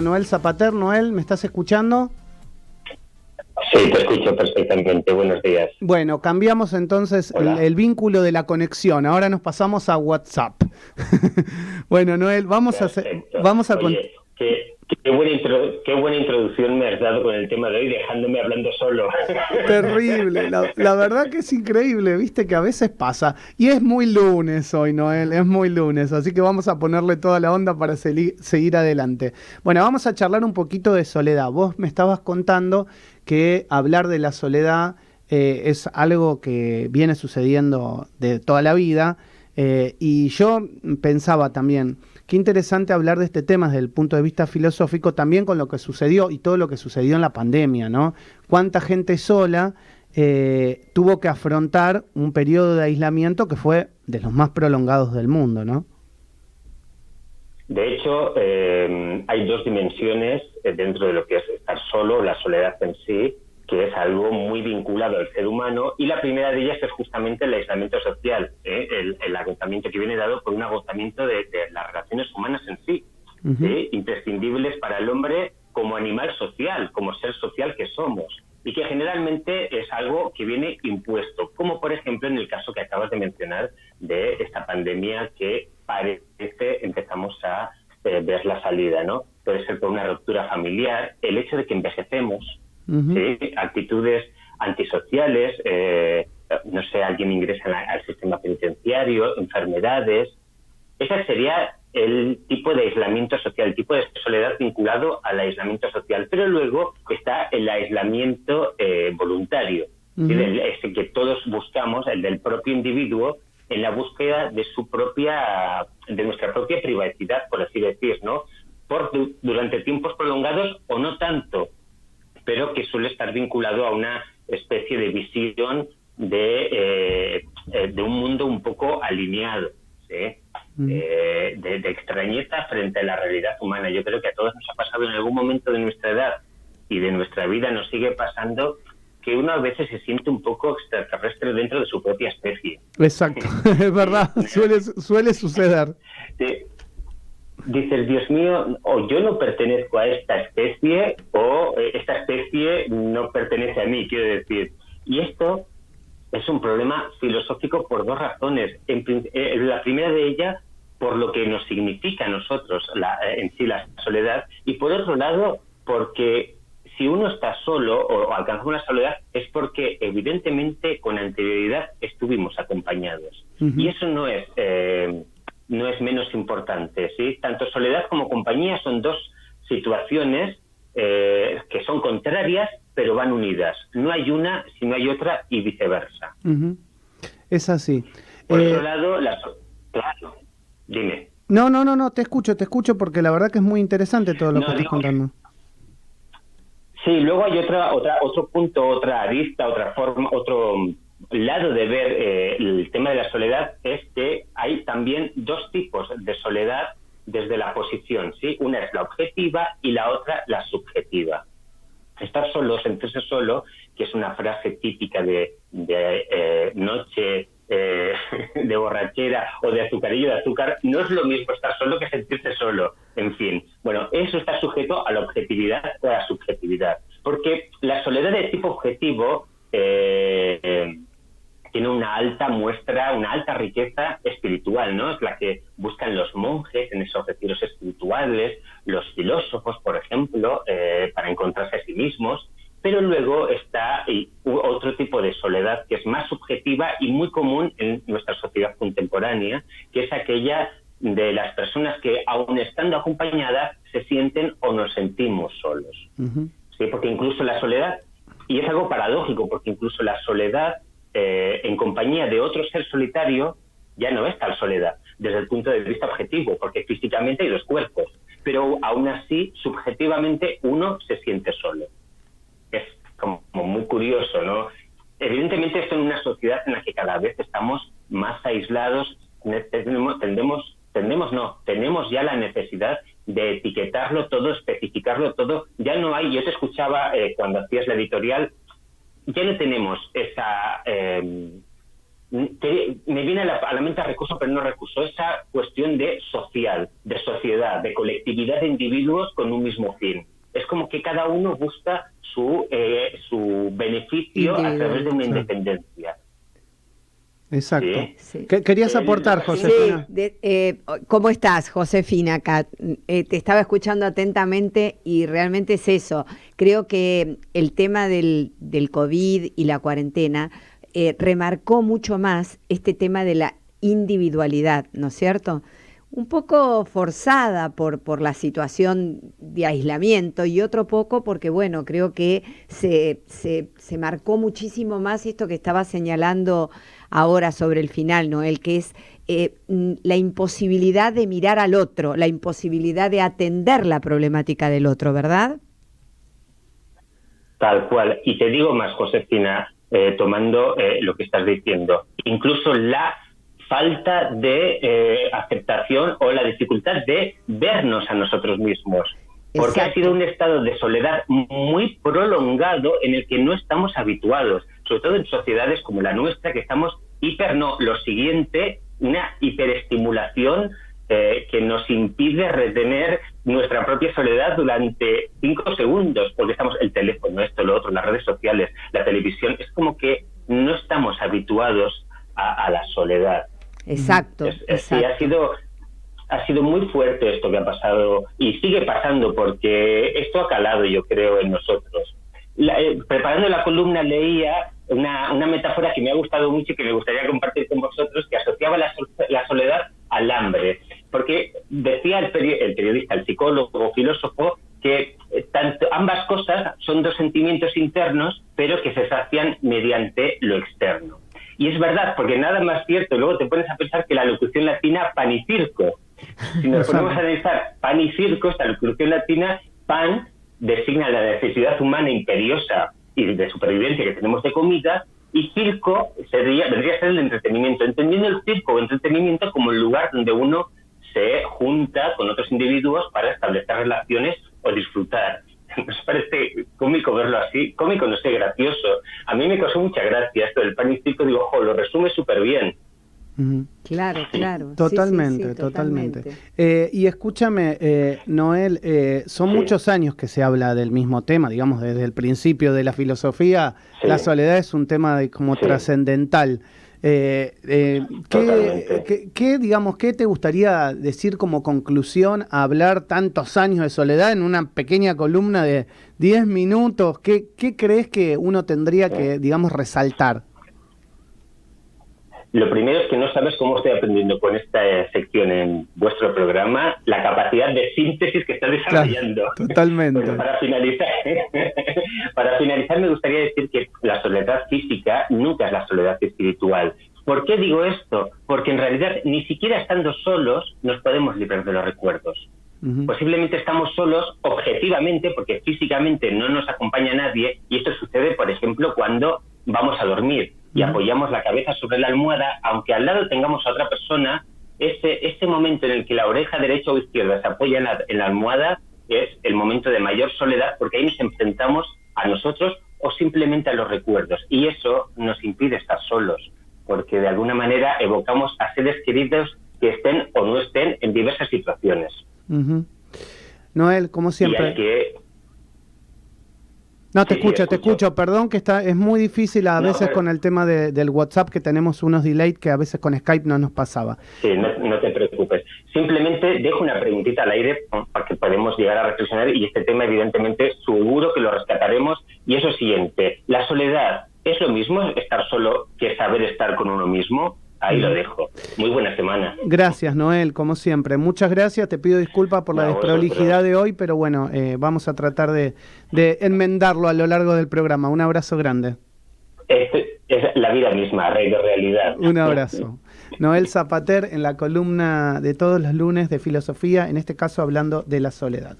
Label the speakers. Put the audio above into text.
Speaker 1: Noel Zapater. Noel, ¿me estás escuchando?
Speaker 2: Sí, te escucho perfectamente. Buenos días.
Speaker 1: Bueno, cambiamos entonces el vínculo de la conexión. Ahora nos pasamos a WhatsApp. Bueno, Noel,
Speaker 2: Perfecto.
Speaker 1: vamos a
Speaker 2: Oye, qué buena introducción me has dado con el tema de hoy, dejándome hablando solo.
Speaker 1: Terrible, la verdad que es increíble, viste que a veces pasa. Y es muy lunes hoy, Noel, es muy lunes, así que vamos a ponerle toda la onda para seguir adelante. Bueno, vamos a charlar un poquito de soledad. Vos me estabas contando que hablar de la soledad es algo que viene sucediendo de toda la vida, y yo pensaba también, qué interesante hablar de este tema desde el punto de vista filosófico, también con lo que sucedió y todo lo que sucedió en la pandemia, ¿no? Cuánta gente sola tuvo que afrontar un periodo de aislamiento que fue de los más prolongados del mundo, ¿no?
Speaker 2: De hecho, hay dos dimensiones dentro de lo que es estar solo, la soledad en sí, que es algo muy vinculado al ser humano, y la primera de ellas es justamente el aislamiento social, el agotamiento que viene dado por un agotamiento de las relaciones humanas en sí, imprescindibles para el hombre como animal social, como ser social que somos, y que generalmente es algo que viene impuesto, como por ejemplo en el caso que acabas de mencionar de esta pandemia que parece empezamos a ver la salida, ¿no? Puede ser por una ruptura familiar, el hecho de que envejecemos, ¿sí? Actitudes antisociales, no sé, alguien ingresa al sistema penitenciario, enfermedades. Ese sería el tipo de aislamiento social, el tipo de soledad vinculado al aislamiento social. Pero luego está el aislamiento voluntario, ¿sí? Ese que todos buscamos, el del propio individuo, en la búsqueda de nuestra propia privacidad, por así decir, ¿no? Durante tiempos prolongados o no tanto, pero que suele estar vinculado a una especie de visión de un mundo un poco alineado, ¿sí? De extrañeza frente a la realidad humana. Yo creo que a todos nos ha pasado en algún momento de nuestra edad y de nuestra vida, nos sigue pasando, que uno a veces se siente un poco extraterrestre dentro de su propia especie.
Speaker 1: Exacto, es verdad, suele suceder.
Speaker 2: Dices, Dios mío, o yo no pertenezco a esta especie, o esta especie no pertenece a mí, quiero decir. Y esto es un problema filosófico por dos razones. La primera de ellas, por lo que nos significa a nosotros en sí la soledad, y por otro lado, porque si uno está solo o alcanza una soledad es porque evidentemente con anterioridad estuvimos acompañados. Y eso no es menos importante, ¿sí? Tanto soledad como compañía son dos situaciones que son contrarias, pero van unidas. No hay una si no hay otra y viceversa.
Speaker 1: Es así.
Speaker 2: Por otro lado, claro, dime.
Speaker 1: No, te escucho porque la verdad que es muy interesante todo lo que estás contando.
Speaker 2: Sí, luego hay otro punto, otra arista, otra forma, otro lado de ver el tema de la soledad, es que hay también dos tipos de soledad desde la posición, ¿sí? Una es la objetiva y la otra la subjetiva. Estar solo, sentirse solo, que es una frase típica de noche de borrachera o de azucarillo de azúcar, no es lo mismo estar solo que sentirse solo. En fin, bueno, eso está sujeto a la objetividad o a la subjetividad, porque la soledad de tipo objetivo tiene una alta muestra, una alta riqueza espiritual, ¿no? Es la que buscan los monjes en esos retiros espirituales, los filósofos, por ejemplo, para encontrarse a sí mismos. Pero luego está otro tipo de soledad que es más subjetiva y muy común en nuestra sociedad contemporánea, que es aquella de las personas que, aun estando acompañadas, se sienten o nos sentimos solos. ¿Sí? Porque incluso la soledad, y es algo paradójico, porque incluso la soledad en compañía de otro ser solitario ya no es tal soledad, desde el punto de vista objetivo, porque físicamente hay dos cuerpos, pero aún así, subjetivamente, uno se siente solo. Es como muy curioso, ¿no? Evidentemente esto en una sociedad en la que cada vez estamos más aislados, tenemos ya la necesidad de etiquetarlo todo, especificarlo todo. Ya no hay, yo te escuchaba cuando hacías la editorial, ya no tenemos me viene a la mente recurso, pero no recurso, esa cuestión de social, de sociedad, de colectividad de individuos con un mismo fin. Es como que cada uno busca su beneficio a través de una independencia.
Speaker 1: Exacto.
Speaker 3: Sí.
Speaker 1: ¿Querías aportar, Josefina?
Speaker 3: Sí. ¿Cómo estás, Josefina? Acá te estaba escuchando atentamente y realmente es eso. Creo que el tema del COVID y la cuarentena remarcó mucho más este tema de la individualidad, ¿no es cierto? Un poco forzada por la situación de aislamiento y otro poco porque, bueno, creo que se marcó muchísimo más esto que estaba señalando ahora sobre el final, Noel, que es la imposibilidad de mirar al otro, la imposibilidad de atender la problemática del otro, ¿verdad?
Speaker 2: Tal cual. Y te digo más, Josefina, tomando lo que estás diciendo, incluso la falta de aceptación o la dificultad de vernos a nosotros mismos. Porque ha sido un estado de soledad muy prolongado en el que no estamos habituados, sobre todo en sociedades como la nuestra, que estamos lo siguiente, una hiperestimulación que nos impide retener nuestra propia soledad durante 5 segundos, porque estamos el teléfono, esto, lo otro, las redes sociales, la televisión, es como que no estamos habituados a la soledad.
Speaker 3: Exacto.
Speaker 2: Sí, ha sido muy fuerte esto que ha pasado y sigue pasando porque esto ha calado, yo creo, en nosotros. Preparando la columna leía una metáfora que me ha gustado mucho y que me gustaría compartir con vosotros, que asociaba la soledad al hambre. Porque decía el periodista, el psicólogo, filósofo, que ambas cosas son 2 sentimientos internos, pero que se sacian mediante lo externo. Y es verdad, porque nada más cierto, luego te pones a pensar que la locución latina pan y circo. Si nos ponemos a analizar pan y circo, esta locución latina, pan designa la necesidad humana imperiosa y de supervivencia que tenemos de comida, y circo vendría a ser el entretenimiento, entendiendo el circo o entretenimiento como el lugar donde uno se junta con otros individuos para establecer relaciones o disfrutar. Nos parece cómico verlo así, cómico no sé, gracioso. A mí me causó mucha gracia esto del pan y circo, digo, lo resume súper bien.
Speaker 3: Claro.
Speaker 1: Totalmente,
Speaker 3: sí,
Speaker 1: totalmente. Y escúchame, Noel, son muchos años que se habla del mismo tema, digamos, desde el principio de la filosofía, la soledad es un tema como trascendental. ¿Qué te gustaría decir como conclusión a hablar tantos años de soledad en una pequeña columna de 10 minutos? ¿Qué crees que uno tendría que, digamos, resaltar?
Speaker 2: Lo primero es que no sabes cómo estoy aprendiendo con esta sección en vuestro programa, la capacidad de síntesis que estás desarrollando.
Speaker 1: Claro, totalmente.
Speaker 2: Bueno, para finalizar me gustaría decir que la soledad física nunca es la soledad espiritual. ¿Por qué digo esto? Porque en realidad ni siquiera estando solos nos podemos librar de los recuerdos. Posiblemente estamos solos objetivamente porque físicamente no nos acompaña nadie, y esto sucede, por ejemplo, cuando vamos a dormir y apoyamos la cabeza sobre la almohada, aunque al lado tengamos a otra persona, ese momento en el que la oreja derecha o izquierda se apoya en la almohada es el momento de mayor soledad, porque ahí nos enfrentamos a nosotros o simplemente a los recuerdos, y eso nos impide estar solos, porque de alguna manera evocamos a seres queridos que estén o no estén en diversas situaciones.
Speaker 1: Noel, como siempre. No, te escucho, perdón, que es muy difícil a veces con el tema del WhatsApp, que tenemos unos delays que a veces con Skype no nos pasaba.
Speaker 2: Sí, no te preocupes. Simplemente dejo una preguntita al aire para que podamos llegar a reflexionar, y este tema evidentemente seguro que lo rescataremos, y es lo siguiente: ¿la soledad es lo mismo estar solo que saber estar con uno mismo? Ahí lo dejo. Muy buena semana.
Speaker 1: Gracias, Noel, como siempre. Muchas gracias. Te pido disculpas por la desprolijidad de hoy, pero bueno, vamos a tratar de enmendarlo a lo largo del programa. Un abrazo grande.
Speaker 2: Es la vida misma, rey de realidad.
Speaker 1: Un abrazo. Noel Zapater en la columna de todos los lunes de filosofía, en este caso hablando de la soledad.